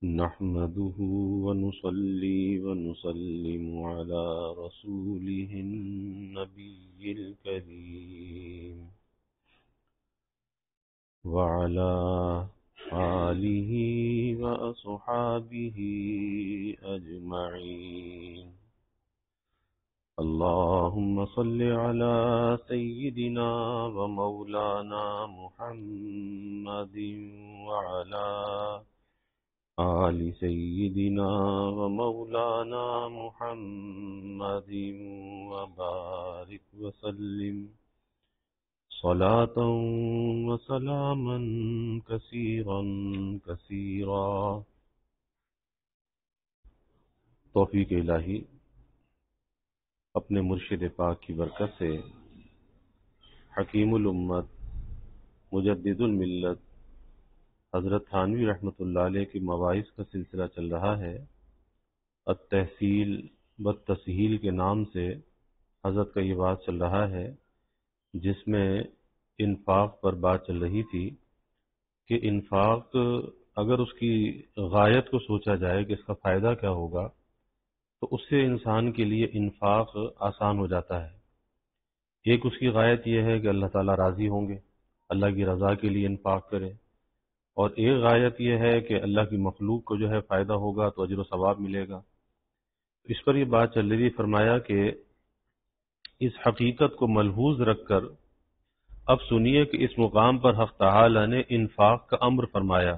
نحمده ونصلي ونسلم على رسوله النبي الكريم وعلى آله وأصحابه أجمعين. اللهم صل على سيدنا ومولانا محمد وعلى آل سيدنا ومولانا محمد وبارك وسلم صلاة وسلاما كثيرا كثيرا. توفیق الہی اپنے مرشد پاک کی برکت سے حکیم الامت مجدد الملت حضرت تھانوی رحمۃ اللہ علیہ کی مواعظ کا سلسلہ چل رہا ہے. التحصیل بالتسہیل کے نام سے حضرت کا یہ بات چل رہا ہے، جس میں انفاق پر بات چل رہی تھی کہ انفاق اگر اس کی غایت کو سوچا جائے کہ اس کا فائدہ کیا ہوگا تو اس سے انسان کے لیے انفاق آسان ہو جاتا ہے. ایک اس کی غایت یہ ہے کہ اللہ تعالیٰ راضی ہوں گے، اللہ کی رضا کے لیے انفاق کرے، اور ایک غایت یہ ہے کہ اللہ کی مخلوق کو جو ہے فائدہ ہوگا تو اجر و ثواب ملے گا. اس پر یہ بات چل رہی، فرمایا کہ اس حقیقت کو ملحوظ رکھ کر اب سنیے کہ اس مقام پر حق تعالی نے انفاق کا امر فرمایا.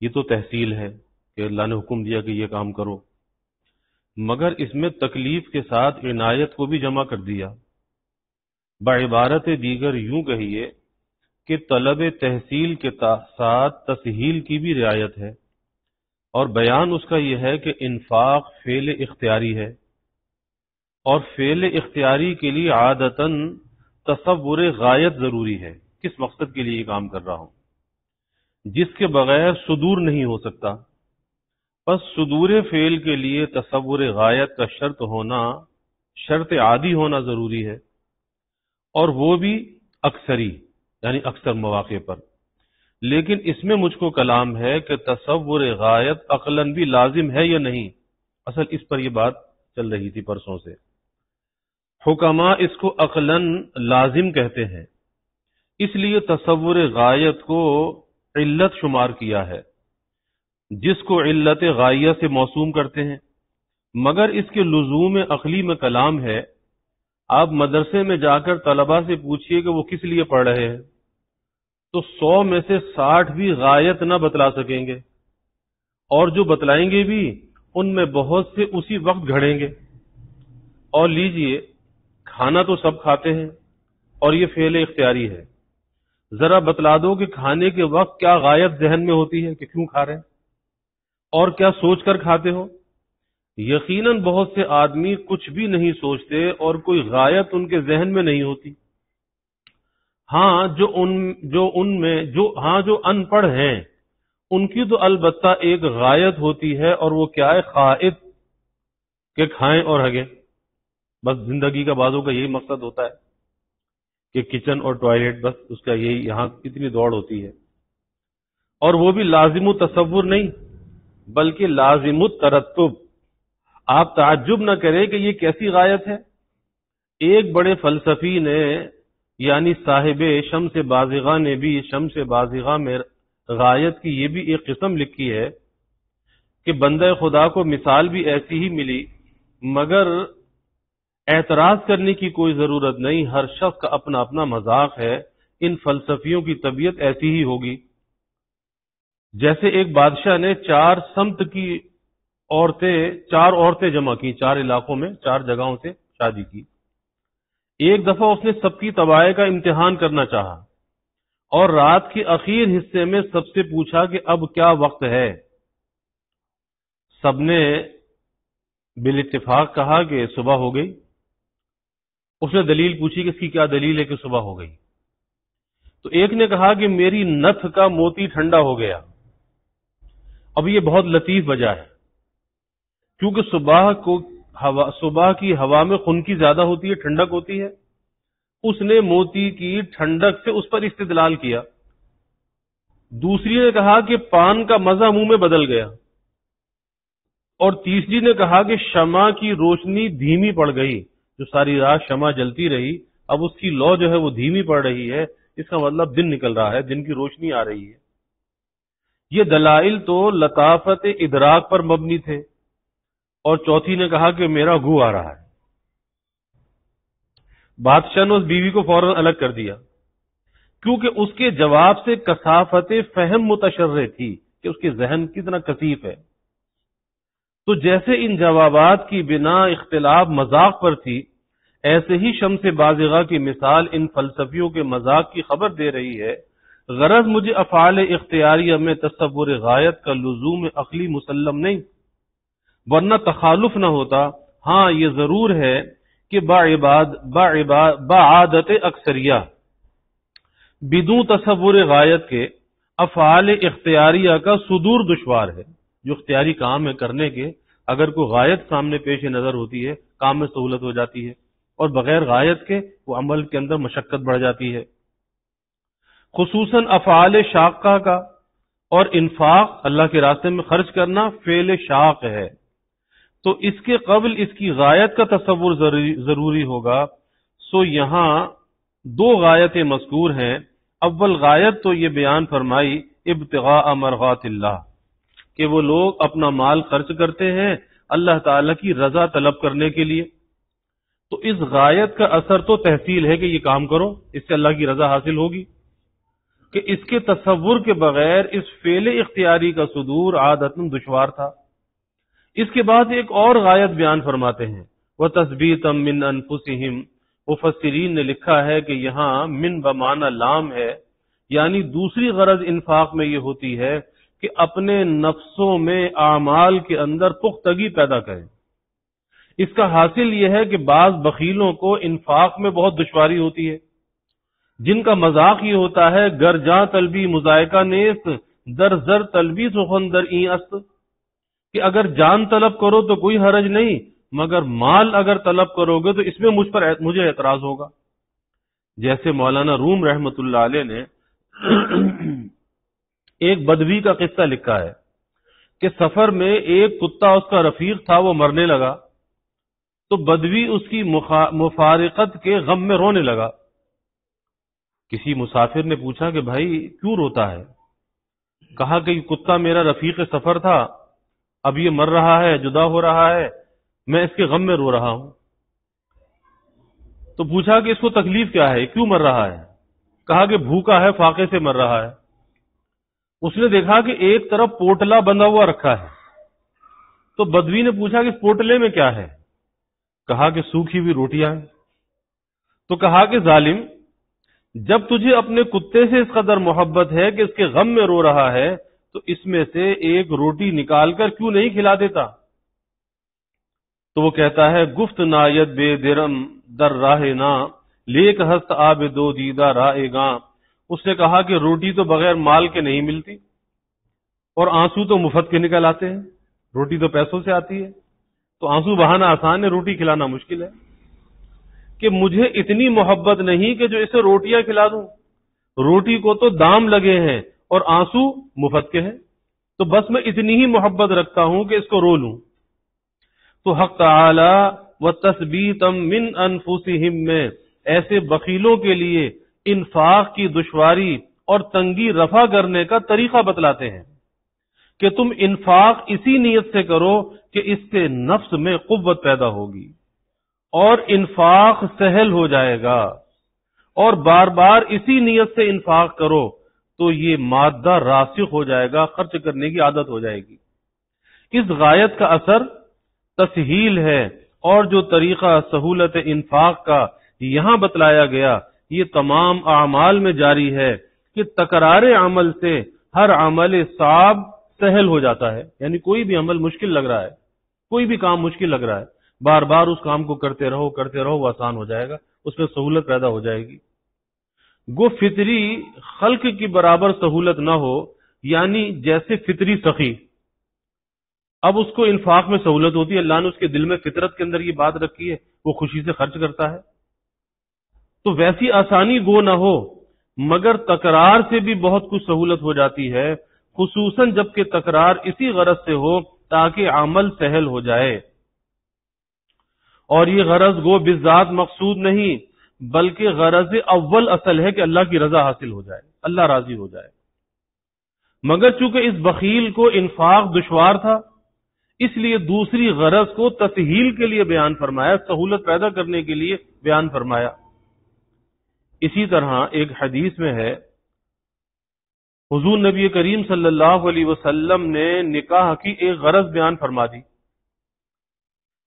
یہ تو تحصیل ہے کہ اللہ نے حکم دیا کہ یہ کام کرو، مگر اس میں تکلیف کے ساتھ عنایت کو بھی جمع کر دیا. بعبارت دیگر یوں کہیے کہ طلب تحصیل کے ساتھ تسہیل کی بھی رعایت ہے، اور بیان اس کا یہ ہے کہ انفاق فعل اختیاری ہے، اور فعل اختیاری کے لیے عادتاً تصور غایت ضروری ہے. کس مقصد کے لیے یہ کام کر رہا ہوں، جس کے بغیر صدور نہیں ہو سکتا. پس صدور فعل کے لیے تصور غایت کا شرط عادی ہونا ضروری ہے، اور وہ بھی اکثری یعنی اکثر مواقع پر. لیکن اس میں مجھ کو کلام ہے کہ تصور غایت عقلاً بھی لازم ہے یا نہیں. اصل اس پر یہ بات چل رہی تھی پرسوں سے. حکماء اس کو عقلاً لازم کہتے ہیں، اس لیے تصور غایت کو علت شمار کیا ہے، جس کو علت غایہ سے موسوم کرتے ہیں. مگر اس کے لزوم عقلی میں کلام ہے. آپ مدرسے میں جا کر طلباء سے پوچھئے کہ وہ کس لیے پڑھ رہے ہیں تو 100 میں سے 60 بھی غایت نہ بتلا سکیں گے، اور جو بتلائیں گے بھی ان میں بہت سے اسی وقت گھڑیں گے. اور لیجئے، کھانا تو سب کھاتے ہیں اور یہ فعل اختیاری ہے. ذرا بتلا دو کہ کھانے کے وقت کیا غایت ذہن میں ہوتی ہے کہ کیوں کھا رہے ہیں، اور کیا سوچ کر کھاتے ہو. یقیناً بہت سے آدمی کچھ بھی نہیں سوچتے اور کوئی غایت ان کے ذہن میں نہیں ہوتی. جو ان پڑھ ہیں ان کی تو البتہ ایک غایت ہوتی ہے، اور وہ کیا ہے؟ خائط کہ کھائیں اور ہگیں. بس زندگی کا بازوں کا یہی مقصد ہوتا ہے کہ کچن اور ٹوائلٹ، بس اس کا یہی، یہاں اتنی دوڑ ہوتی ہے. اور وہ بھی لازم التصور نہیں بلکہ لازم الترتب. آپ تعجب نہ کریں کہ یہ کیسی غایت ہے. ایک بڑے فلسفی نے یعنی صاحب شمس بازغہ نے بھی شمس بازغہ میں غایت کی یہ بھی ایک قسم لکھی ہے کہ بندہ خدا کو مثال بھی ایسی ہی ملی، مگر اعتراض کرنے کی کوئی ضرورت نہیں، ہر شخص کا اپنا اپنا مذاق ہے. ان فلسفیوں کی طبیعت ایسی ہی ہوگی. جیسے ایک بادشاہ نے 4 سمت کی چار عورتیں جمع کی، 4 علاقوں میں 4 جگہوں سے شادی کی. ایک دفعہ اس نے سب کی طباع کا امتحان کرنا چاہا، اور رات کے اخیر حصے میں سب سے پوچھا کہ اب کیا وقت ہے. سب نے بالاتفاق کہا کہ صبح ہو گئی. اس نے دلیل پوچھی کہ اس کی کیا دلیل ہے کہ صبح ہو گئی. تو ایک نے کہا کہ میری نتھ کا موتی ٹھنڈا ہو گیا. اب یہ بہت لطیف وجہ ہے، کیونکہ صبح کی ہوا میں خنکی زیادہ ہوتی ہے، ٹھنڈک ہوتی ہے. اس نے موتی کی ٹھنڈک سے اس پر استدلال کیا. دوسری نے کہا کہ پان کا مزہ منہ میں بدل گیا، اور تیسری نے کہا کہ شمع کی روشنی دھیمی پڑ گئی، جو ساری رات شمع جلتی رہی اب اس کی لو جو ہے وہ دھیمی پڑ رہی ہے، اس کا مطلب دن نکل رہا ہے، دن کی روشنی آ رہی ہے۔ یہ دلائل تو لطافت ادراک پر مبنی تھے، اور چوتھی نے کہا کہ میرا گو آ رہا ہے۔ بادشاہ نے اس بیوی کو فوراً الگ کر دیا، کیونکہ اس کے جواب سے کثافت فہم متشرع تھی کہ اس کے ذہن کتنا کثیف ہے۔ تو جیسے ان جوابات کی بنا اختلاف مذاق پر تھی، ایسے ہی شمس بازغہ کی مثال ان فلسفیوں کے مذاق کی خبر دے رہی ہے۔ غرض مجھے افعال اختیاریہ میں تصور غایت کا لزوم عقلی مسلم نہیں، ورنہ تخالف نہ ہوتا۔ ہاں یہ ضرور ہے کہ بعادت اکثریہ بدون تصور غایت کے افعال اختیاریہ کا صدور دشوار ہے۔ جو اختیاری کام ہے کرنے کے، اگر کوئی غایت سامنے پیش نظر ہوتی ہے کام میں سہولت ہو جاتی ہے، اور بغیر غایت کے وہ عمل کے اندر مشقت بڑھ جاتی ہے۔ خصوصاً افعال شاقہ کا اور انفاق، اللہ کے راستے میں خرچ کرنا فعل شاق ہے، تو اس کے قبل اس کی غایت کا تصور ضروری ہوگا۔ سو یہاں دو غایتیں مذکور ہیں۔ اول غایت تو یہ بیان فرمائی ابتغاء مرضات اللہ، کہ وہ لوگ اپنا مال خرچ کرتے ہیں اللہ تعالی کی رضا طلب کرنے کے لیے۔ تو اس غایت کا اثر تو تحصیل ہے کہ یہ کام کرو، اس سے اللہ کی رضا حاصل ہوگی، کہ اس کے تصور کے بغیر اس فعل اختیاری کا صدور عادتاً دشوار تھا۔ اس کے بعد ایک اور غایت بیان فرماتے ہیں، وَتَثْبِيتًا مِّنْ أَنفُسِهِمْ۔ مفسرین نے لکھا ہے کہ یہاں من بمعنی لام ہے، یعنی دوسری غرض انفاق میں یہ ہوتی ہے کہ اپنے نفسوں میں اعمال کے اندر پختگی پیدا کریں۔ اس کا حاصل یہ ہے کہ بعض بخیلوں کو انفاق میں بہت دشواری ہوتی ہے، جن کا مذاق یہ ہوتا ہے گر جاں طلبی مذائقہ نیست در زر طلبی سخن در این است، کہ اگر جان طلب کرو تو کوئی حرج نہیں، مگر مال اگر طلب کرو گے تو اس میں مجھے اعتراض ہوگا۔ جیسے مولانا روم رحمت اللہ علیہ نے ایک بدوی کا قصہ لکھا ہے کہ سفر میں ایک کتا اس کا رفیق تھا، وہ مرنے لگا تو بدوی اس کی مفارقت کے غم میں رونے لگا۔ کسی مسافر نے پوچھا کہ بھائی کیوں روتا ہے؟ کہا کہ یہ کتا میرا رفیق سفر تھا، اب یہ مر رہا ہے، جدا ہو رہا ہے، میں اس کے غم میں رو رہا ہوں۔ تو پوچھا کہ اس کو تکلیف کیا ہے، کیوں مر رہا ہے؟ کہا کہ بھوکا ہے، فاقے سے مر رہا ہے۔ اس نے دیکھا کہ ایک طرف پوٹلا بندھا ہوا رکھا ہے، تو بدوی نے پوچھا کہ اس پوٹلے میں کیا ہے؟ کہا کہ سوکھی ہوئی روٹیاں ہیں۔ تو کہا کہ ظالم، جب تجھے اپنے کتے سے اس قدر محبت ہے کہ اس کے غم میں رو رہا ہے تو اس میں سے ایک روٹی نکال کر کیوں نہیں کھلا دیتا؟ تو وہ کہتا ہے گفت نایت بے درم در راہ نا لیک ہست آب دو دیدہ رائے گاں۔ اس نے کہا کہ روٹی تو بغیر مال کے نہیں ملتی، اور آنسو تو مفت کے نکل آتے ہیں، روٹی تو پیسوں سے آتی ہے، تو آنسو بہانا آسان ہے، روٹی کھلانا مشکل ہے۔ کہ مجھے اتنی محبت نہیں کہ جو اسے روٹیاں کھلا دوں، روٹی کو تو دام لگے ہیں اور آنسو مفت کے ہیں، تو بس میں اتنی ہی محبت رکھتا ہوں کہ اس کو رو لوں۔ تو حق تعالی وَتَثْبِيتًا مِّنْ أَنفُسِهِمْ میں ایسے بخیلوں کے لیے انفاق کی دشواری اور تنگی رفع کرنے کا طریقہ بتلاتے ہیں کہ تم انفاق اسی نیت سے کرو کہ اس سے نفس میں قوت پیدا ہوگی اور انفاق سہل ہو جائے گا، اور بار بار اسی نیت سے انفاق کرو تو یہ مادہ راسخ ہو جائے گا، خرچ کرنے کی عادت ہو جائے گی۔ اس غایت کا اثر تسہیل ہے، اور جو طریقہ سہولت انفاق کا یہاں بتلایا گیا یہ تمام اعمال میں جاری ہے کہ تکرار عمل سے ہر عمل صعب سہل ہو جاتا ہے، یعنی کوئی بھی عمل مشکل لگ رہا ہے، کوئی بھی کام مشکل لگ رہا ہے، بار بار اس کام کو کرتے رہو وہ آسان ہو جائے گا، اس میں سہولت پیدا ہو جائے گی۔ گو فطری خلق کی برابر سہولت نہ ہو، یعنی جیسے فطری سخی، اب اس کو انفاق میں سہولت ہوتی ہے، اللہ نے اس کے دل میں فطرت کے اندر یہ بات رکھی ہے، وہ خوشی سے خرچ کرتا ہے، تو ویسی آسانی گو نہ ہو مگر تکرار سے بھی بہت کچھ سہولت ہو جاتی ہے، خصوصاً جب کہ تکرار اسی غرض سے ہو تاکہ عمل سہل ہو جائے، اور یہ غرض گو بالذات مقصود نہیں بلکہ غرض اول اصل ہے کہ اللہ کی رضا حاصل ہو جائے، اللہ راضی ہو جائے۔ مگر چونکہ اس بخیل کو انفاق دشوار تھا، اس لیے دوسری غرض کو تسہیل کے لیے بیان فرمایا، سہولت پیدا کرنے کے لیے بیان فرمایا۔ اسی طرح ایک حدیث میں ہے، حضور نبی کریم صلی اللہ علیہ وسلم نے نکاح کی ایک غرض بیان فرما دی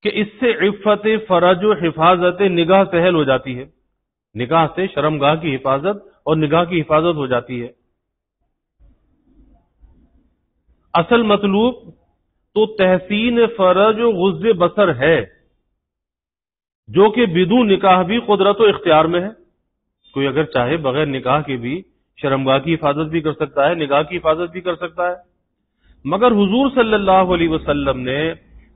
کہ اس سے عفت فرج و حفاظت نگاہ سہل ہو جاتی ہے، نکاح سے شرمگاہ کی حفاظت اور نگاہ کی حفاظت ہو جاتی ہے۔ اصل مطلوب تو تحسین فرج و غض بصر ہے، جو کہ بدون نکاح بھی قدرت و اختیار میں ہے۔ کوئی اگر چاہے بغیر نکاح کے بھی شرمگاہ کی حفاظت بھی کر سکتا ہے، نگاہ کی حفاظت بھی کر سکتا ہے، مگر حضور صلی اللہ علیہ وسلم نے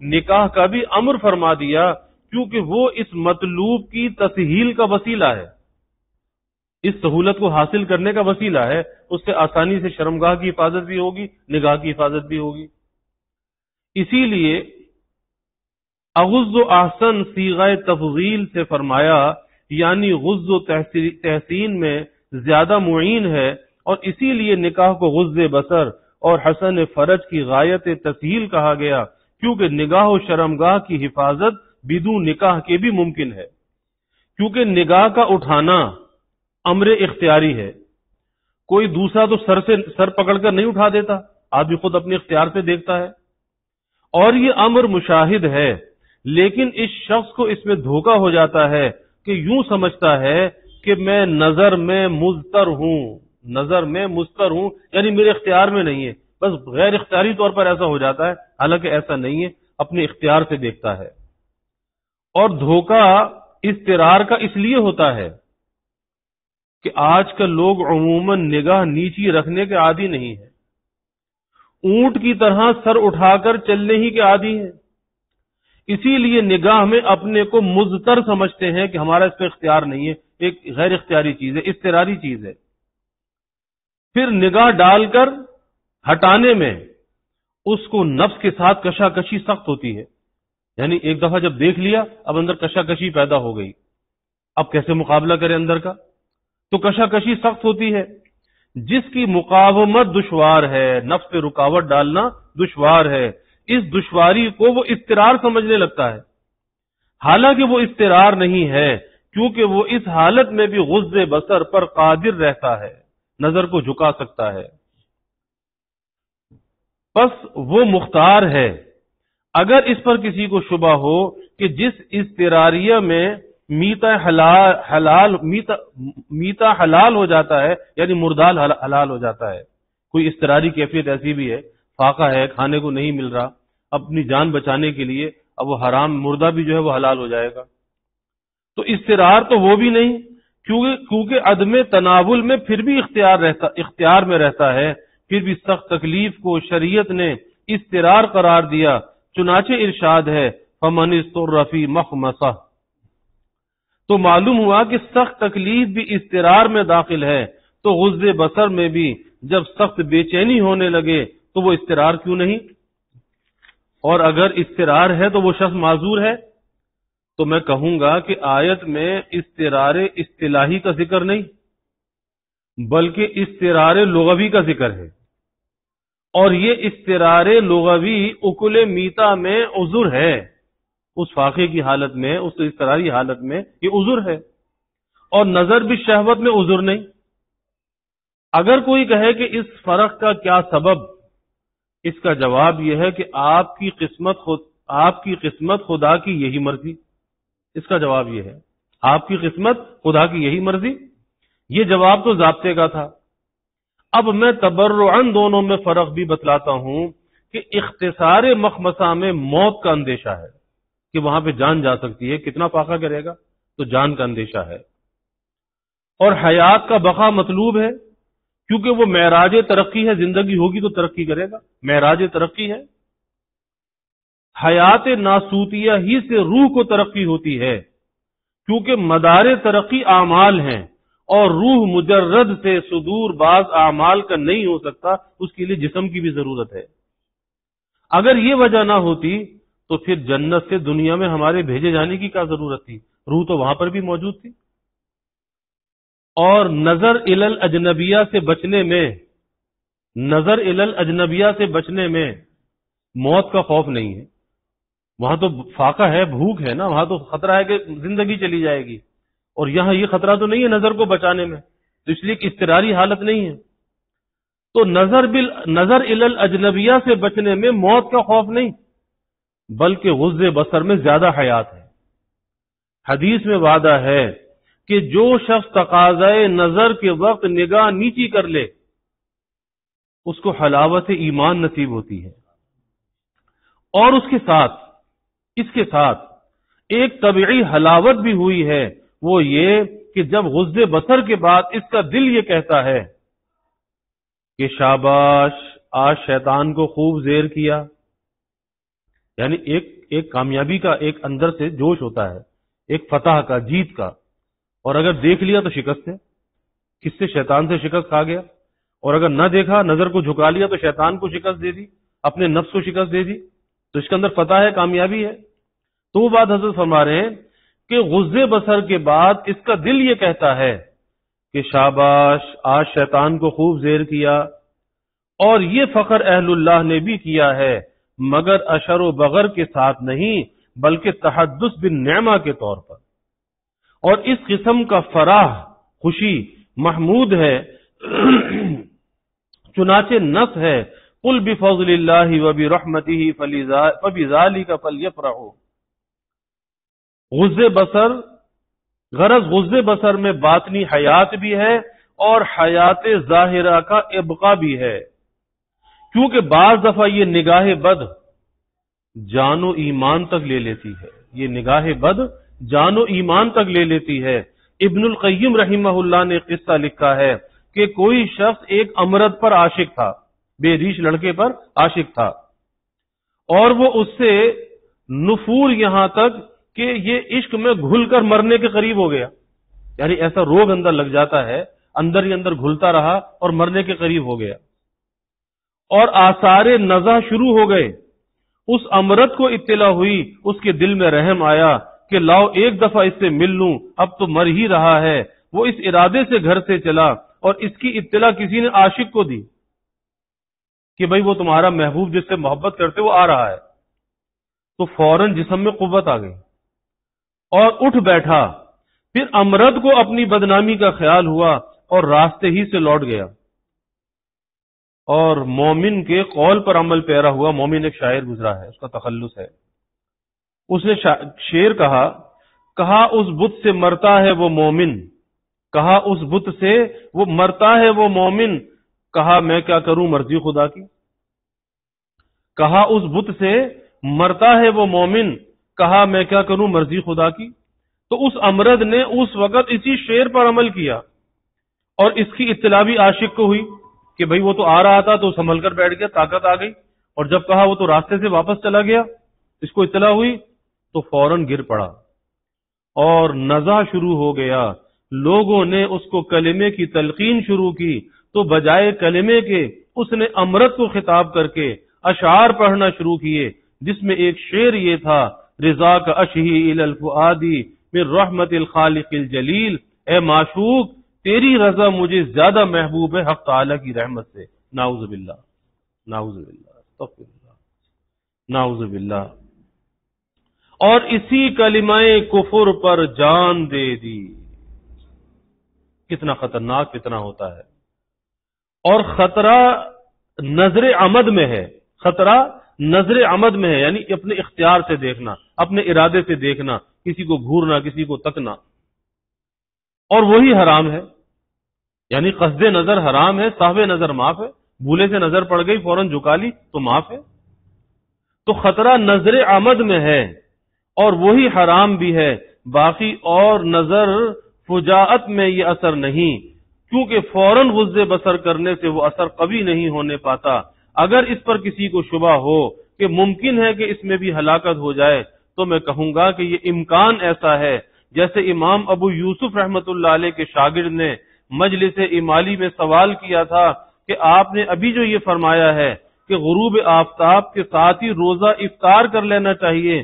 نکاح کا بھی امر فرما دیا، کیونکہ وہ اس مطلوب کی تسہیل کا وسیلہ ہے، اس سہولت کو حاصل کرنے کا وسیلہ ہے۔ اس سے آسانی سے شرمگاہ کی حفاظت بھی ہوگی، نگاہ کی حفاظت بھی ہوگی۔ اسی لیے اغض و احسن صیغہ تفضیل سے فرمایا، یعنی غض و تحسین میں زیادہ معین ہے، اور اسی لیے نکاح کو غض بصر اور حسن فرج کی غایت تسہیل کہا گیا، کیونکہ نگاہ و شرمگاہ کی حفاظت بدون نکاح کے بھی ممکن ہے، کیونکہ نگاہ کا اٹھانا امر اختیاری ہے۔ کوئی دوسرا تو سر پکڑ کر نہیں اٹھا دیتا، آدمی خود اپنے اختیار سے دیکھتا ہے، اور یہ امر مشاہد ہے، لیکن اس شخص کو اس میں دھوکہ ہو جاتا ہے کہ یوں سمجھتا ہے کہ میں نظر میں مضطر ہوں، یعنی میرے اختیار میں نہیں ہے، بس غیر اختیاری طور پر ایسا ہو جاتا ہے، حالانکہ ایسا نہیں ہے، اپنے اختیار سے دیکھتا ہے۔ اور دھوکہ اضطرار کا اس لیے ہوتا ہے کہ آج کل لوگ عموماً نگاہ نیچی رکھنے کے عادی نہیں ہیں، اونٹ کی طرح سر اٹھا کر چلنے ہی کے عادی ہیں، اسی لیے نگاہ میں اپنے کو مضطر سمجھتے ہیں کہ ہمارا اس پہ اختیار نہیں ہے، ایک غیر اختیاری چیز ہے، اضطراری چیز ہے۔ پھر نگاہ ڈال کر ہٹانے میں اس کو نفس کے ساتھ کشاکشی سخت ہوتی ہے، یعنی ایک دفعہ جب دیکھ لیا اب اندر کشاکشی پیدا ہو گئی، اب کیسے مقابلہ کرے اندر کا، تو کشاکشی سخت ہوتی ہے۔ جس کی مقاومت دشوار ہے، نفس پہ رکاوٹ ڈالنا دشوار ہے، اس دشواری کو وہ اضطرار سمجھنے لگتا ہے، حالانکہ وہ اضطرار نہیں ہے، کیونکہ وہ اس حالت میں بھی غض بصر پر قادر رہتا ہے، نظر کو جھکا سکتا ہے، بس وہ مختار ہے۔ اگر اس پر کسی کو شبہ ہو کہ جس اضطراریہ میں میتا حلال ہو جاتا ہے، یعنی مردال حلال ہو جاتا ہے، کوئی اضطراری کیفیت ایسی بھی ہے، فاقہ ہے، کھانے کو نہیں مل رہا، اپنی جان بچانے کے لیے اب وہ حرام مردہ بھی جو ہے وہ حلال ہو جائے گا، تو اضطرار تو وہ بھی نہیں، کیونکہ عدم تناول میں پھر بھی اختیار میں رہتا ہے، پھر بھی سخت تکلیف کو شریعت نے اضطرار قرار دیا، چنانچہ ارشاد ہے فَمَنِ اضْطُرَّ فِي مَخْمَصَةٍ، تو معلوم ہوا کہ سخت تکلیف بھی اضطرار میں داخل ہے، تو غض بصر میں بھی جب سخت بے چینی ہونے لگے تو وہ اضطرار کیوں نہیں؟ اور اگر اضطرار ہے تو وہ شخص معذور ہے؟ تو میں کہوں گا کہ آیت میں اضطرار اصطلاحی کا ذکر نہیں بلکہ اضطرار لغوی کا ذکر ہے، اور یہ اضطرار لغوی اکل میتا میں عذر ہے، اس فاقے کی حالت میں، اس اضطراری حالت میں یہ عذر ہے، اور نظر بھی شہوت میں عذر نہیں۔ اگر کوئی کہے کہ اس فرق کا کیا سبب، اس کا جواب یہ ہے کہ آپ کی قسمت خدا کی یہی مرضی، اس کا جواب یہ ہے، آپ کی قسمت خدا کی یہی مرضی، یہ جواب تو ضابطے کا تھا۔ اب میں تبرعاً دونوں میں فرق بھی بتلاتا ہوں کہ اختصار مخمصہ میں موت کا اندیشہ ہے کہ وہاں پہ جان جا سکتی ہے، کتنا فاقہ کرے گا، تو جان کا اندیشہ ہے، اور حیات کا بقا مطلوب ہے کیونکہ وہ معراج ترقی ہے، زندگی ہوگی تو ترقی کرے گا، معراج ترقی ہے۔ حیات ناسوتیہ ہی سے روح کو ترقی ہوتی ہے، کیونکہ مدار ترقی اعمال ہیں، اور روح مجرد سے صدور بعض اعمال کا نہیں ہو سکتا، اس کے لیے جسم کی بھی ضرورت ہے۔ اگر یہ وجہ نہ ہوتی تو پھر جنت سے دنیا میں ہمارے بھیجے جانے کی کیا ضرورت تھی؟ روح تو وہاں پر بھی موجود تھی۔ اور نظر الی الاجنبیہ سے بچنے میں موت کا خوف نہیں ہے۔ وہاں تو فاقہ ہے، بھوک ہے نا، وہاں تو خطرہ ہے کہ زندگی چلی جائے گی، اور یہاں یہ خطرہ تو نہیں ہے نظر کو بچانے میں، تو اس لیے کہ اضطراری حالت نہیں ہے۔ تو نظر الی الاجنبیہ سے بچنے میں موت کا خوف نہیں، بلکہ غض بصر میں زیادہ حیات ہے۔ حدیث میں وعدہ ہے کہ جو شخص تقاضائے نظر کے وقت نگاہ نیچی کر لے اس کو حلاوت ایمان نصیب ہوتی ہے، اور اس کے ساتھ ایک طبعی حلاوت بھی ہوئی ہے، وہ یہ کہ جب غض بصر کے بعد اس کا دل یہ کہتا ہے کہ شاباش، آج شیطان کو خوب زیر کیا، یعنی ایک کامیابی کا ایک اندر سے جوش ہوتا ہے، ایک فتح کا، جیت کا، اور اگر دیکھ لیا تو شکست ہے، کس سے؟ شیطان سے شکست کھا گیا، اور اگر نہ دیکھا، نظر کو جھکا لیا تو شیطان کو شکست دے دی، اپنے نفس کو شکست دے دی، تو اس کے اندر فتح ہے، کامیابی ہے۔ تو وہ بات حضرت فرما رہے ہیں کہ غض بصر کے بعد اس کا دل یہ کہتا ہے کہ شاباش، آج شیطان کو خوب زیر کیا، اور یہ فخر اہل اللہ نے بھی کیا ہے، مگر اشر و بغر کے ساتھ نہیں، بلکہ تحدث بالنعمہ کے طور پر، اور اس قسم کا فراح خوشی محمود ہے۔ چنانچہ نص ہے قل بفضل اللہ وبرحمتہ فبذلک فلیفرحوا۔ غض بصر، غرض غض بصر میں باطنی حیات بھی ہے اور حیات ظاہرہ کا ابقاء بھی ہے، کیونکہ بعض دفعہ یہ نگاہ بد جان و ایمان تک لے لیتی ہے، یہ نگاہ بد جان و ایمان تک لے لیتی ہے۔ ابن القیم رحمہ اللہ نے قصہ لکھا ہے کہ کوئی شخص ایک امرد پر عاشق تھا، بے ریش لڑکے پر عاشق تھا، اور وہ اس سے نفور یہاں تک کہ یہ عشق میں گھل کر مرنے کے قریب ہو گیا، یعنی ایسا روگ اندر لگ جاتا ہے، اندر ہی اندر گھلتا رہا اور مرنے کے قریب ہو گیا، اور آثار نزع شروع ہو گئے۔ اس امرد کو اطلاع ہوئی، اس کے دل میں رحم آیا کہ لاؤ ایک دفعہ اس سے مل لوں، اب تو مر ہی رہا ہے۔ وہ اس ارادے سے گھر سے چلا اور اس کی اطلاع کسی نے عاشق کو دی کہ بھئی وہ تمہارا محبوب جس سے محبت کرتے وہ آ رہا ہے، تو فوراً جسم میں قوت آ گئی اور اٹھ بیٹھا۔ پھر امرد کو اپنی بدنامی کا خیال ہوا اور راستے ہی سے لوٹ گیا، اور مومن کے قول پر عمل پیرا ہوا۔ مومن ایک شاعر گزرا ہے، اس کا تخلص ہے، اس نے شعر کہا اس بت سے مرتا ہے وہ مومن، کہا اس بت سے وہ مرتا ہے وہ مومن، کہا میں کیا کروں مرضی خدا کی، کہا اس بت سے مرتا ہے وہ مومن، کہا میں کیا کروں مرضی خدا کی۔ تو اس امرد نے اس وقت اسی شعر پر عمل کیا، اور اس کی اطلاع بھی عاشق کو ہوئی کہ بھئی وہ تو آ رہا تھا تو سنبھل کر بیٹھ گیا، طاقت آ گئی، اور جب کہا وہ تو راستے سے واپس چلا گیا، اس کو اطلاع ہوئی تو فوراً گر پڑا اور نزع شروع ہو گیا۔ لوگوں نے اس کو کلمے کی تلقین شروع کی تو بجائے کلمے کے اس نے امرد کو خطاب کر کے اشعار پڑھنا شروع کیے، جس میں ایک شعر یہ تھا، رضا کا اشہی الی الفؤادی من رحمت الخالق الجلیل، اے معشوق تیری رضا مجھے زیادہ محبوب ہے حق تعالی کی رحمت سے۔ نعوذ باللہ، نعوذ باللہ، استغفر اللہ، نعوذ باللہ۔ اور اسی کلمہ کفر پر جان دے دی۔ کتنا خطرناک فتنہ ہوتا ہے، اور خطرہ نظر عمد میں ہے، خطرہ نظر عمد میں ہے، یعنی اپنے اختیار سے دیکھنا، اپنے ارادے سے دیکھنا، کسی کو گھورنا، کسی کو تکنا، اور وہی حرام ہے، یعنی قصد نظر حرام ہے، صاحب نظر معاف ہے، بھولے سے نظر پڑ گئی فوراً جھکا لی تو معاف ہے۔ تو خطرہ نظر عمد میں ہے اور وہی حرام بھی ہے، باقی اور نظر فجاعت میں یہ اثر نہیں، کیونکہ فوراً غض بصر کرنے سے وہ اثر قوی نہیں ہونے پاتا۔ اگر اس پر کسی کو شبہ ہو کہ ممکن ہے کہ اس میں بھی ہلاکت ہو جائے تو میں کہوں گا کہ یہ امکان ایسا ہے جیسے امام ابو یوسف رحمت اللہ علیہ کے شاگرد نے مجلس امالی میں سوال کیا تھا کہ آپ نے ابھی جو یہ فرمایا ہے کہ غروب آفتاب کے ساتھ ہی روزہ افطار کر لینا چاہیے،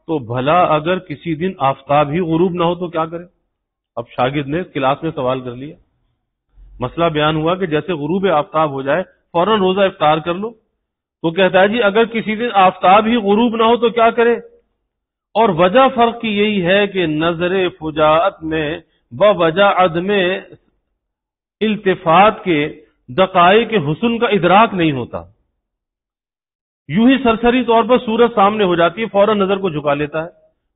تو بھلا اگر کسی دن آفتاب ہی غروب نہ ہو تو کیا کرے؟ اب شاگرد نے کلاس میں سوال کر لیا، مسئلہ بیان ہوا کہ جیسے غروب آفتاب ہو جائے فوراً روزہ افطار کر لو، تو کہتا ہے جی اگر کسی دن آفتاب ہی غروب نہ ہو تو کیا کرے؟ اور وجہ فرق کی یہی ہے کہ نظر فجاعت میں بوجہ عدم التفات کے دقائق حسن کا ادراک نہیں ہوتا، یوں ہی سرسری طور پر صورت سامنے ہو جاتی ہے، فوراً نظر کو جھکا لیتا ہے،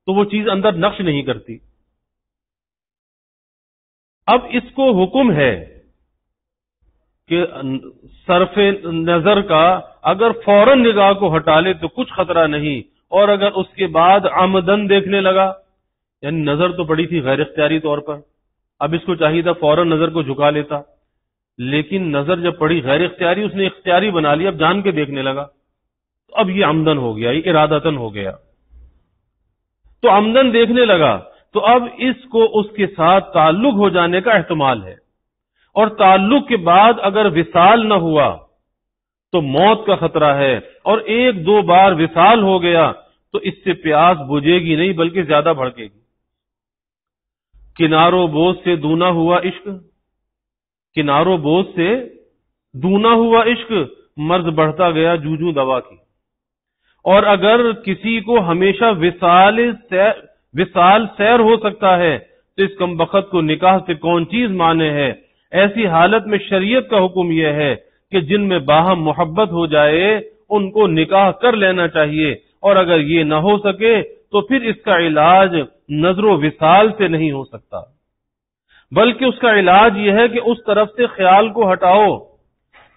تو وہ چیز اندر نقش نہیں کرتی۔ اب اس کو حکم ہے کہ صرف نظر کا اگر فوراً نگاہ کو ہٹا لے تو کچھ خطرہ نہیں، اور اگر اس کے بعد عمدن دیکھنے لگا، یعنی نظر تو پڑی تھی غیر اختیاری طور پر، اب اس کو چاہیے تھا فوراً نظر کو جھکا لیتا، لیکن نظر جب پڑی غیر اختیاری، اس نے اختیاری بنا لیا، اب جان کے دیکھنے لگا، تو اب یہ عمدن ہو گیا، یہ ارادتن ہو گیا، تو عمدن دیکھنے لگا، تو اب اس کو اس کے ساتھ تعلق ہو جانے کا احتمال ہے، اور تعلق کے بعد اگر وصال نہ ہوا تو موت کا خطرہ ہے، اور ایک دو بار وصال ہو گیا تو اس سے پیاس بجھے گی نہیں بلکہ زیادہ بھڑکے گی۔ کناروں بوجھ سے دونا ہوا عشق، کناروں بوجھ سے دونا ہوا عشق، مرض بڑھتا گیا جوں دوا کی۔ اور اگر کسی کو ہمیشہ وصال سیر ہو سکتا ہے تو اس کم بخت کو نکاح سے کون چیز مانے ہے؟ ایسی حالت میں شریعت کا حکم یہ ہے کہ جن میں باہم محبت ہو جائے ان کو نکاح کر لینا چاہیے، اور اگر یہ نہ ہو سکے تو پھر اس کا علاج نظر و وصال سے نہیں ہو سکتا، بلکہ اس کا علاج یہ ہے کہ اس طرف سے خیال کو ہٹاؤ،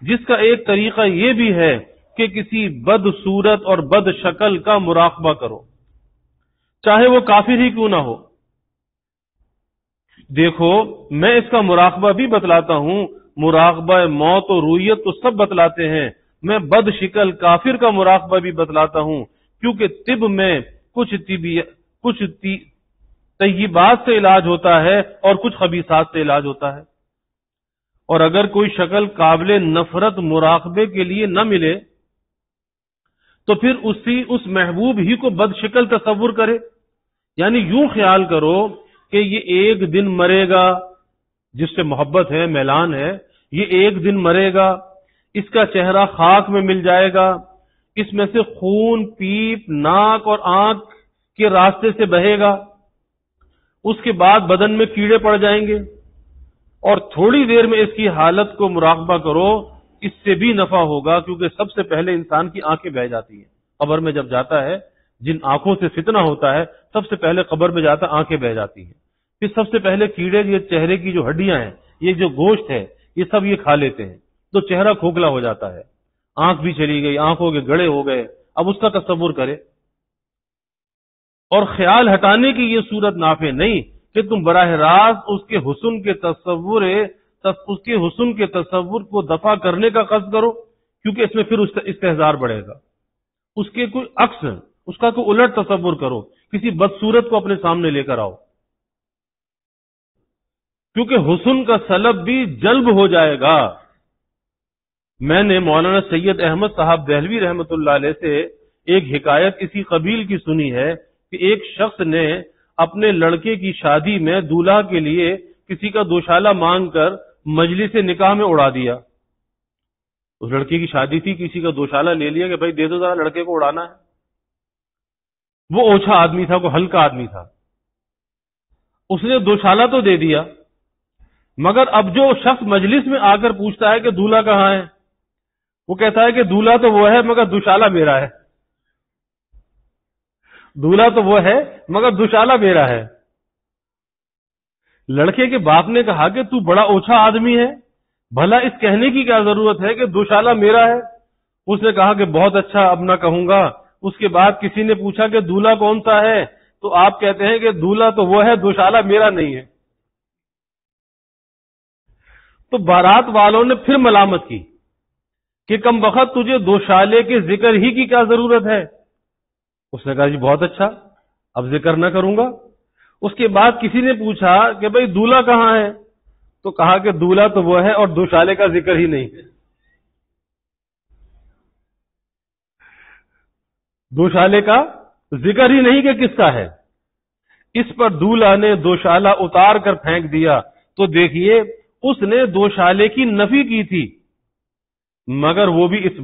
جس کا ایک طریقہ یہ بھی ہے کہ کسی بد صورت اور بد شکل کا مراقبہ کرو، چاہے وہ کافر ہی کیوں نہ ہو۔ دیکھو میں اس کا مراقبہ بھی بتلاتا ہوں، مراقبہ موت و رویت تو سب بتلاتے ہیں، میں بد شکل کافر کا مراقبہ بھی بتلاتا ہوں، کیونکہ طب میں کچھ طیبات سے علاج ہوتا ہے اور کچھ خبیثات سے علاج ہوتا ہے، اور اگر کوئی شکل قابل نفرت مراقبے کے لیے نہ ملے تو پھر اس محبوب ہی کو بد شکل تصور کرے، یعنی یوں خیال کرو کہ یہ ایک دن مرے گا، جس سے محبت ہے میلان ہے، یہ ایک دن مرے گا، اس کا چہرہ خاک میں مل جائے گا، اس میں سے خون پیپ ناک اور آنکھ کے راستے سے بہے گا، اس کے بعد بدن میں کیڑے پڑ جائیں گے، اور تھوڑی دیر میں اس کی حالت کو مراقبہ کرو، اس سے بھی نفع ہوگا، کیونکہ سب سے پہلے انسان کی آنکھیں بہہ جاتی ہیں، قبر میں جب جاتا ہے جن آنکھوں سے فتنہ ہوتا ہے سب سے پہلے قبر میں جاتا آنکھیں بہہ جاتی ہیں، پھر سب سے پہلے کیڑے، یہ چہرے کی جو ہڈیاں ہیں، یہ جو گوشت ہے، یہ سب یہ کھا لیتے ہیں، تو چہرہ کھوکھلا ہو جاتا ہے، آنکھ بھی چلی گئی، آنکھوں کے گڑے ہو گئے، اب اس کا تصور کرے، اور خیال ہٹانے کی یہ صورت نافع نہیں کہ تم براہ راست اس کے حسن کے تصور کو دفع کرنے کا قصد کرو، کیونکہ اس میں پھر استحزار بڑھے گا، اس کے کوئی عکس، اس کا کوئی الٹ تصور کرو، کسی بدصورت کو اپنے سامنے لے کر آؤ، کیونکہ حسن کا سلب بھی جلب ہو جائے گا۔ میں نے مولانا سید احمد صاحب دہلوی رحمۃ اللہ علیہ سے ایک حکایت اسی قبیل کی سنی ہے کہ ایک شخص نے اپنے لڑکے کی شادی میں دولہا کے لیے کسی کا دوشالہ مانگ کر مجلس نکاح میں اڑا دیا۔ اس لڑکی کی شادی تھی، کسی کا دوشالہ لے لیا کہ بھائی دے دو ذرا، لڑکے کو اڑانا ہے۔ وہ اوچھا آدمی تھا، کوئی ہلکا آدمی تھا، اس نے دوشالہ تو دے دیا، مگر اب جو شخص مجلس میں آ کر پوچھتا ہے کہ دولہا کہاں ہے، وہ کہتا ہے کہ دولہا تو وہ ہے مگر دوشالہ میرا ہے، دولہا تو وہ ہے مگر دوشالہ میرا ہے۔ لڑکے کے باپ نے کہا کہ تو بڑا اوچھا آدمی ہے، بھلا اس کہنے کی کیا ضرورت ہے کہ دوشالہ میرا ہے؟ اس نے کہا کہ بہت اچھا، اب نہ کہوں گا۔ اس کے بعد کسی نے پوچھا کہ دولہا کون سا ہے، تو آپ کہتے ہیں کہ دولہا تو وہ ہے، دوشالہ میرا نہیں ہے۔ تو بارات والوں نے پھر ملامت کی کہ کم بخت تجھے دوشالے کے ذکر ہی کی کیا ضرورت ہے؟ اس نے کہا جی بہت اچھا، اب ذکر نہ کروں گا۔ اس کے بعد کسی نے پوچھا کہ بھئی دولہا کہاں ہے؟ تو کہا کہ دولہا تو وہ ہے اور دوشالے کا ذکر ہی نہیں ہے. دوشالے کا ذکر ہی نہیں کہ کس کا ہے. اس پر دولہا نے دوشالہ اتار کر پھینک دیا. تو دیکھیے اس نے دوشالے کی نفی کی تھی، مگر وہ بھی اس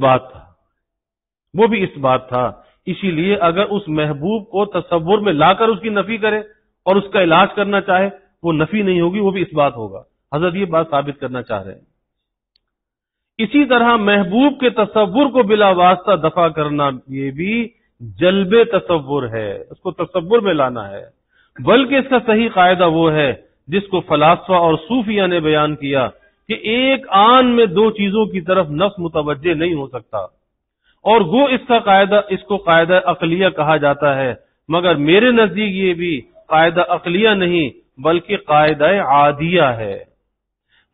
بات تھا. اسی لیے اگر اس محبوب کو تصور میں لا کر اس کی نفی کرے اور اس کا علاج کرنا چاہے، وہ نفی نہیں ہوگی، وہ بھی اس بات ہوگا. حضرت یہ بات ثابت کرنا چاہ رہے ہیں. اسی طرح محبوب کے تصور کو بلا واسطہ دفع کرنا یہ بھی جلب تصور ہے، اس کو تصور میں لانا ہے. بلکہ اس کا صحیح قاعدہ وہ ہے جس کو فلاسفہ اور صوفیہ نے بیان کیا کہ ایک آن میں دو چیزوں کی طرف نفس متوجہ نہیں ہو سکتا، اور گو اس کو قاعدہ عقلیہ کہا جاتا ہے. مگر میرے نزدیک یہ بھی قاعدہ عقلیہ نہیں بلکہ قاعدہ عادیہ ہے.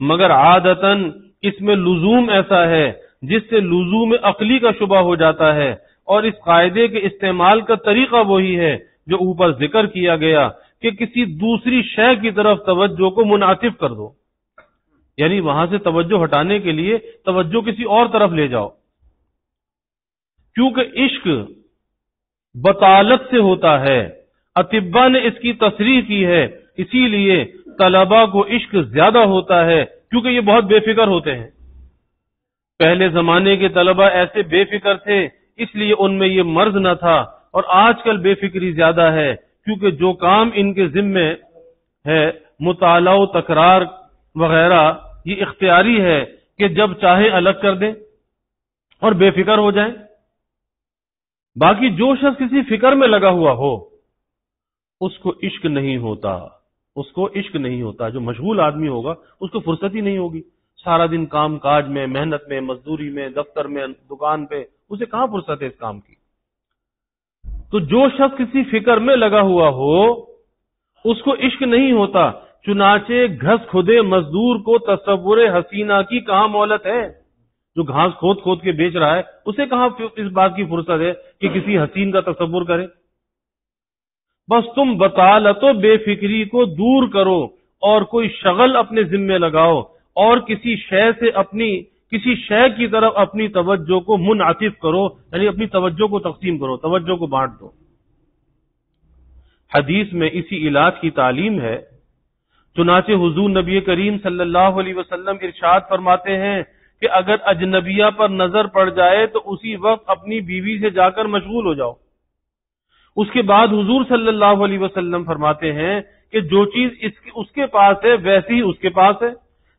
مگر عادتاً اس میں لزوم ایسا ہے جس سے لزوم عقلی کا شبہ ہو جاتا ہے، اور اس قاعدے کے استعمال کا طریقہ وہی ہے جو اوپر ذکر کیا گیا کہ کسی دوسری شے کی طرف توجہ کو منعطف کر دو، یعنی وہاں سے توجہ ہٹانے کے لیے توجہ کسی اور طرف لے جاؤ. کیونکہ عشق بطالت سے ہوتا ہے، اطباء نے اس کی تصریح کی ہے. اسی لیے طلباء کو عشق زیادہ ہوتا ہے کیونکہ یہ بہت بے فکر ہوتے ہیں. پہلے زمانے کے طلباء ایسے بے فکر تھے اس لیے ان میں یہ مرض نہ تھا، اور آج کل بے فکری زیادہ ہے کیونکہ جو کام ان کے ذمے ہے مطالعہ و تکرار وغیرہ یہ اختیاری ہے کہ جب چاہے الگ کر دیں اور بے فکر ہو جائیں. باقی جو شخص کسی فکر میں لگا ہوا ہو اس کو عشق نہیں ہوتا. جو مشغول آدمی ہوگا اس کو فرصت ہی نہیں ہوگی. سارا دن کام کاج میں، محنت میں، مزدوری میں، دفتر میں، دکان پہ، اسے کہاں فرصت ہے اس کام کی. تو جو شخص کسی فکر میں لگا ہوا ہو اس کو عشق نہیں ہوتا. چنانچہ گھس کھدے مزدور کو تصور حسینہ کی کہاں مہلت ہے. جو گھاس کھود کے بیچ رہا ہے اسے کہاں اس بات کی فرصت ہے کہ کسی حسین کا تصور کرے. بس تم بطالت و بے فکری کو دور کرو اور کوئی شغل اپنے ذمے لگاؤ اور کسی شے کی طرف اپنی توجہ کو منعطف کرو، یعنی اپنی توجہ کو تقسیم کرو، توجہ کو بانٹ دو. حدیث میں اسی علاج کی تعلیم ہے. چنانچہ حضور نبی کریم صلی اللہ علیہ وسلم ارشاد فرماتے ہیں کہ اگر اجنبیہ پر نظر پڑ جائے تو اسی وقت اپنی بیوی سے جا کر مشغول ہو جاؤ. اس کے بعد حضور صلی اللہ علیہ وسلم فرماتے ہیں کہ جو چیز اس کے پاس ہے ویسی ہی اس کے پاس ہے.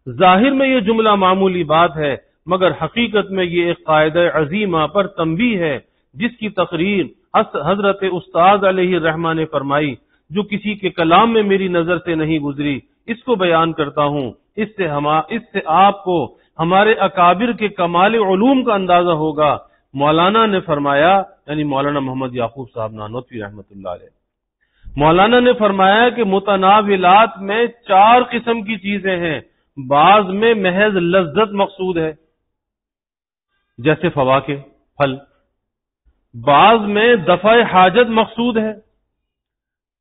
ظاہر میں یہ جملہ معمولی بات ہے مگر حقیقت میں یہ ایک قاعدہ عظیمہ پر تنبیہ ہے جس کی تقریر حضرت استاد علیہ الرحمہ نے فرمائی، جو کسی کے کلام میں میری نظر سے نہیں گزری. اس کو بیان کرتا ہوں. اس سے آپ کو ہمارے اکابر کے کمال علوم کا اندازہ ہوگا. مولانا نے فرمایا، یعنی مولانا محمد یعقوب صاحب نانوتوی رحمۃ اللہ علیہ، مولانا نے فرمایا کہ متناولات میں 4 قسم کی چیزیں ہیں. بعض میں محض لذت مقصود ہے جیسے فواکہ پھل، بعض میں دفع حاجت مقصود ہے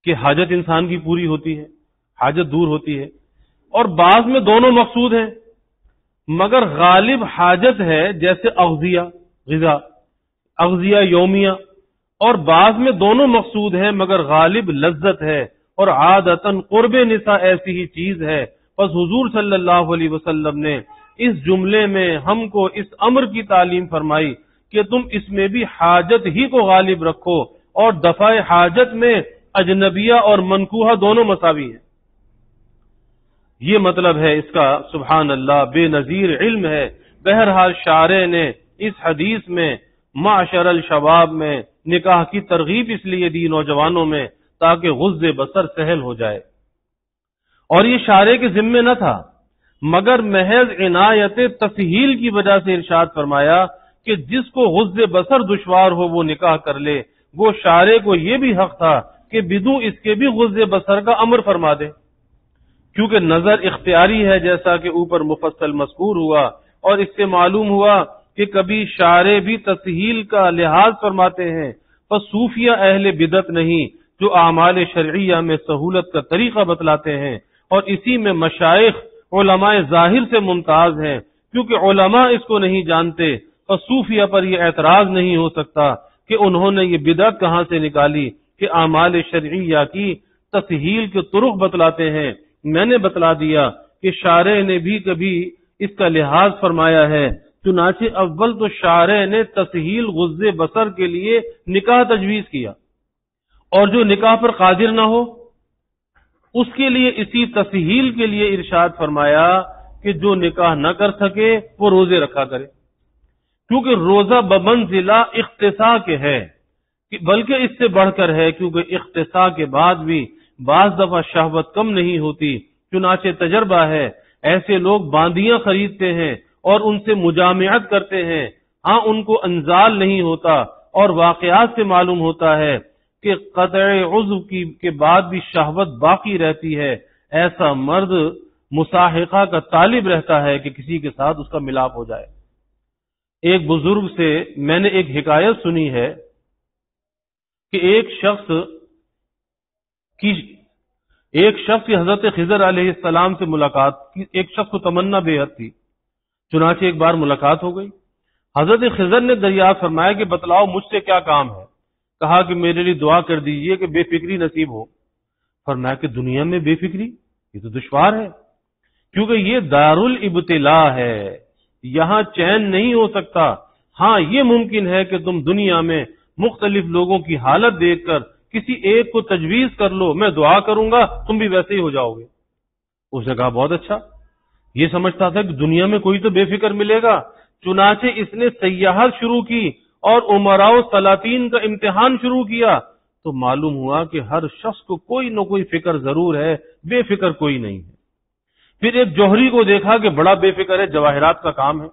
کہ حاجت انسان کی پوری ہوتی ہے، حاجت دور ہوتی ہے، اور بعض میں دونوں مقصود ہیں مگر غالب حاجت ہے جیسے اغذیہ غذا، اغذیہ یومیہ، اور بعض میں دونوں مقصود ہیں مگر غالب لذت ہے، اور عادتاً قرب نساء ایسی ہی چیز ہے. بس حضور صلی اللہ علیہ وسلم نے اس جملے میں ہم کو اس امر کی تعلیم فرمائی کہ تم اس میں بھی حاجت ہی کو غالب رکھو، اور دفع حاجت میں اجنبیہ اور منکوحہ دونوں مساوی ہیں. یہ مطلب ہے اس کا. سبحان اللہ، بے نظیر علم ہے. بہرحال شارع نے اس حدیث میں معاشر الشباب میں نکاح کی ترغیب اس لیے دی نوجوانوں میں تاکہ غض بصر سہل ہو جائے، اور یہ شارع کے ذمے نہ تھا مگر محض عنایت تسہیل کی وجہ سے ارشاد فرمایا کہ جس کو غض بصر دشوار ہو وہ نکاح کر لے. وہ شارع کو یہ بھی حق تھا کہ بدون اس کے بھی غض بصر کا امر فرما دے، کیونکہ نظر اختیاری ہے جیسا کہ اوپر مفصل مذکور ہوا، اور اس سے معلوم ہوا کہ کبھی شارع بھی تسہیل کا لحاظ فرماتے ہیں. پس صوفیہ اہل بدعت نہیں جو اعمال شرعیہ میں سہولت کا طریقہ بتلاتے ہیں، اور اسی میں مشائخ علماء ظاہر سے ممتاز ہے، کیونکہ علماء اس کو نہیں جانتے، اور صوفیہ پر یہ اعتراض نہیں ہو سکتا کہ انہوں نے یہ بدعت کہاں سے نکالی کہ اعمال شرعیہ کی تسہیل کے طرق بتلاتے ہیں۔ میں نے بتلا دیا کہ شارع نے بھی کبھی اس کا لحاظ فرمایا ہے، چنانچہ اول تو شارع نے تسہیل غض بصر کے لیے نکاح تجویز کیا، اور جو نکاح پر قادر نہ ہو اس کے لیے اسی تسہیل کے لیے ارشاد فرمایا کہ جو نکاح نہ کر سکے وہ روزے رکھا کرے، کیونکہ روزہ بمنزلہ اختصاء کے ہے، بلکہ اس سے بڑھ کر ہے، کیونکہ اختصاء کے بعد بھی بعض دفعہ شہوت کم نہیں ہوتی۔ چنانچہ تجربہ ہے، ایسے لوگ باندیاں خریدتے ہیں اور ان سے مجامعت کرتے ہیں، ہاں ان کو انزال نہیں ہوتا، اور واقعات سے معلوم ہوتا ہے کہ قطع عضو کے بعد بھی شہوت باقی رہتی ہے۔ ایسا مرد مصاحقہ کا طالب رہتا ہے کہ کسی کے ساتھ اس کا ملاپ ہو جائے۔ ایک بزرگ سے میں نے ایک حکایت سنی ہے کہ ایک شخص کی حضرت خضر علیہ السلام سے ملاقات، ایک شخص کو تمنا بے حد تھی، چنانچہ ایک بار ملاقات ہو گئی۔ حضرت خضر نے دریافت فرمایا کہ بتلاؤ مجھ سے کیا کام ہے؟ کہا کہ میرے لیے دعا کر دیجئے کہ بے فکری نصیب ہو۔ فرمایا کہ دنیا میں بے فکری یہ تو دشوار ہے، کیونکہ یہ دار الابتلاء ہے، یہاں چین نہیں ہو سکتا۔ ہاں یہ ممکن ہے کہ تم دنیا میں مختلف لوگوں کی حالت دیکھ کر کسی ایک کو تجویز کر لو، میں دعا کروں گا تم بھی ویسے ہی ہو جاؤ گے۔ اس نے کہا بہت اچھا، یہ سمجھتا تھا کہ دنیا میں کوئی تو بے فکر ملے گا۔ چنانچہ اس نے سیاحت شروع کی اور عمراء و سلاطین کا امتحان شروع کیا، تو معلوم ہوا کہ ہر شخص کو کوئی نہ کوئی فکر ضرور ہے، بے فکر کوئی نہیں ہے۔ پھر ایک جوہری کو دیکھا کہ بڑا بے فکر ہے، جواہرات کا کام ہے،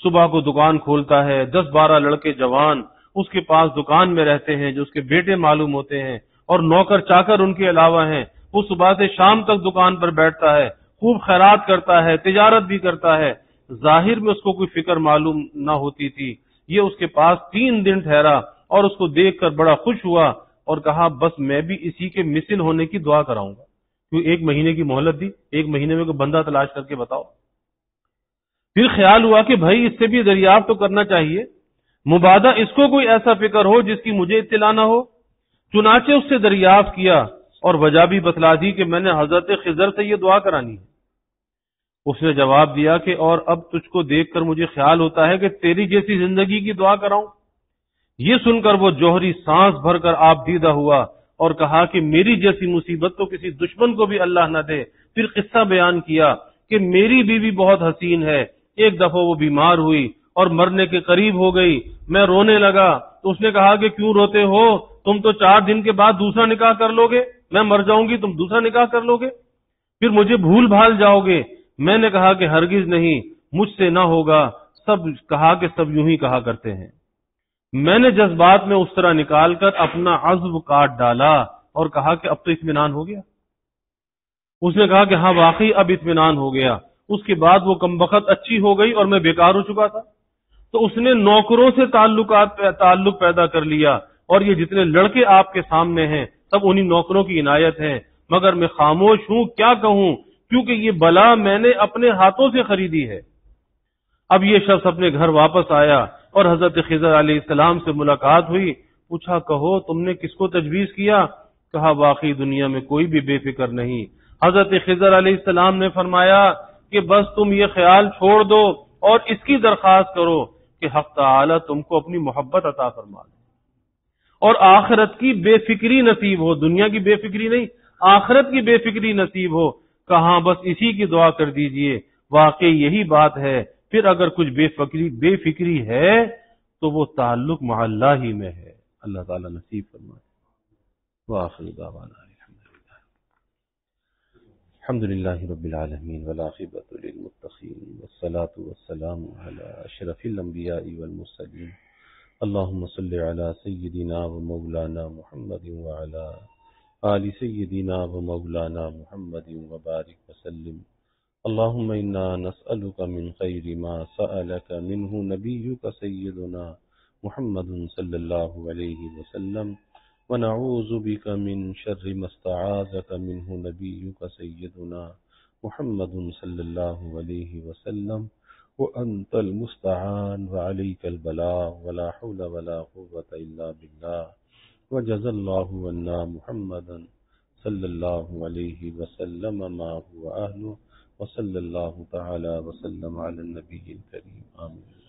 صبح کو دکان کھولتا ہے، 10-12 لڑکے جوان اس کے پاس دکان میں رہتے ہیں جو اس کے بیٹے معلوم ہوتے ہیں، اور نوکر چاکر ان کے علاوہ ہیں۔ وہ صبح سے شام تک دکان پر بیٹھتا ہے، خوب خیرات کرتا ہے، تجارت بھی کرتا ہے۔ ظاہر میں اس کو کوئی فکر معلوم نہ ہوتی تھی۔ یہ اس کے پاس 3 دن ٹھہرا اور اس کو دیکھ کر بڑا خوش ہوا اور کہا بس میں بھی اسی کے مثل ہونے کی دعا کراؤں گا۔ کیوں 1 مہینے کی مہلت دی، 1 مہینے میں کوئی بندہ تلاش کر کے بتاؤ۔ پھر خیال ہوا کہ بھائی اس سے بھی دریافت تو کرنا چاہیے، مبادہ اس کو کوئی ایسا فکر ہو جس کی مجھے اطلاع نہ ہو۔ چنانچہ اس سے دریافت کیا اور وجہ بھی بتلا دی کہ میں نے حضرت خضر سے یہ دعا کرانی ہے۔ اس نے جواب دیا کہ اور اب تجھ کو دیکھ کر مجھے خیال ہوتا ہے کہ تیری جیسی زندگی کی دعا کراؤں۔ یہ سن کر وہ جوہری سانس بھر کر آپ دیدہ ہوا اور کہا کہ میری جیسی مصیبت تو کسی دشمن کو بھی اللہ نہ دے۔ پھر قصہ بیان کیا کہ میری بیوی بہت حسین ہے، ایک دفعہ وہ بیمار ہوئی اور مرنے کے قریب ہو گئی، میں رونے لگا تو اس نے کہا کہ کیوں روتے ہو، تم تو 4 دن کے بعد دوسرا نکاح کر لو گے، میں مر جاؤں گی تم دوسرا نکاح کر لو گے، پھر مجھے بھول بھال جاؤ گے۔ میں نے کہا کہ ہرگز نہیں، مجھ سے نہ ہوگا۔ سب کہا کہ سب یوں ہی کہا کرتے ہیں۔ میں نے جذبات میں اس طرح نکال کر اپنا عزم کاٹ ڈالا اور کہا کہ اب تو اطمینان ہو گیا۔ اس نے کہا کہ ہاں واقعی اب اطمینان ہو گیا۔ اس کے بعد وہ کمبخت اچھی ہو گئی اور میں بیکار ہو چکا تھا، تو اس نے نوکروں سے تعلق پیدا کر لیا، اور یہ جتنے لڑکے آپ کے سامنے ہیں سب انہی نوکروں کی عنایت ہیں، مگر میں خاموش ہوں، کیا کہوں، کیونکہ یہ بلا میں نے اپنے ہاتھوں سے خریدی ہے۔ اب یہ شخص اپنے گھر واپس آیا اور حضرت خضر علیہ السلام سے ملاقات ہوئی۔ پوچھا کہو تم نے کس کو تجویز کیا؟ کہا واقعی دنیا میں کوئی بھی بے فکر نہیں۔ حضرت خضر علیہ السلام نے فرمایا کہ بس تم یہ خیال چھوڑ دو اور اس کی درخواست کرو کہ حق تعالی تم کو اپنی محبت عطا فرما دے اور آخرت کی بے فکری نصیب ہو، دنیا کی بے فکری نہیں، آخرت کی بے فکری نصیب ہو۔ کہاں بس اسی کی دعا کر دیجئے، واقعی یہی بات ہے۔ پھر اگر کچھ بے فکری ہے تو وہ تعلق مع اللہ ہی میں ہے۔ اللہ تعالیٰ نصیب فرمائے۔ وآخر دعوانا الحمد للہ رب العالمین والعاقبۃ للمتقین والصلاة والسلام علی اشرف الانبیاء والمرسلین اللہم صل علی سیدنا و مولانا محمد وعلی آل سیدنا و مولانا محمد وبارک وسلم اللہم انا نسألک من خیر ما سألک منہ نبیک سیدنا محمد صلی اللہ علیہ وسلم ونعوذ بک من شر ما استعاذک منہ نبیک سیدنا محمد صلی اللہ علیہ وسلم وأنت المستعان وعليك البلاغ ولا حول ولا قوة إلا بالله وجزى الله عنا محمدا صلی اللہ علیہ وسلم ما هو أهله وصلی اللہ تعالی وسلم علی النبی الکریم آمین.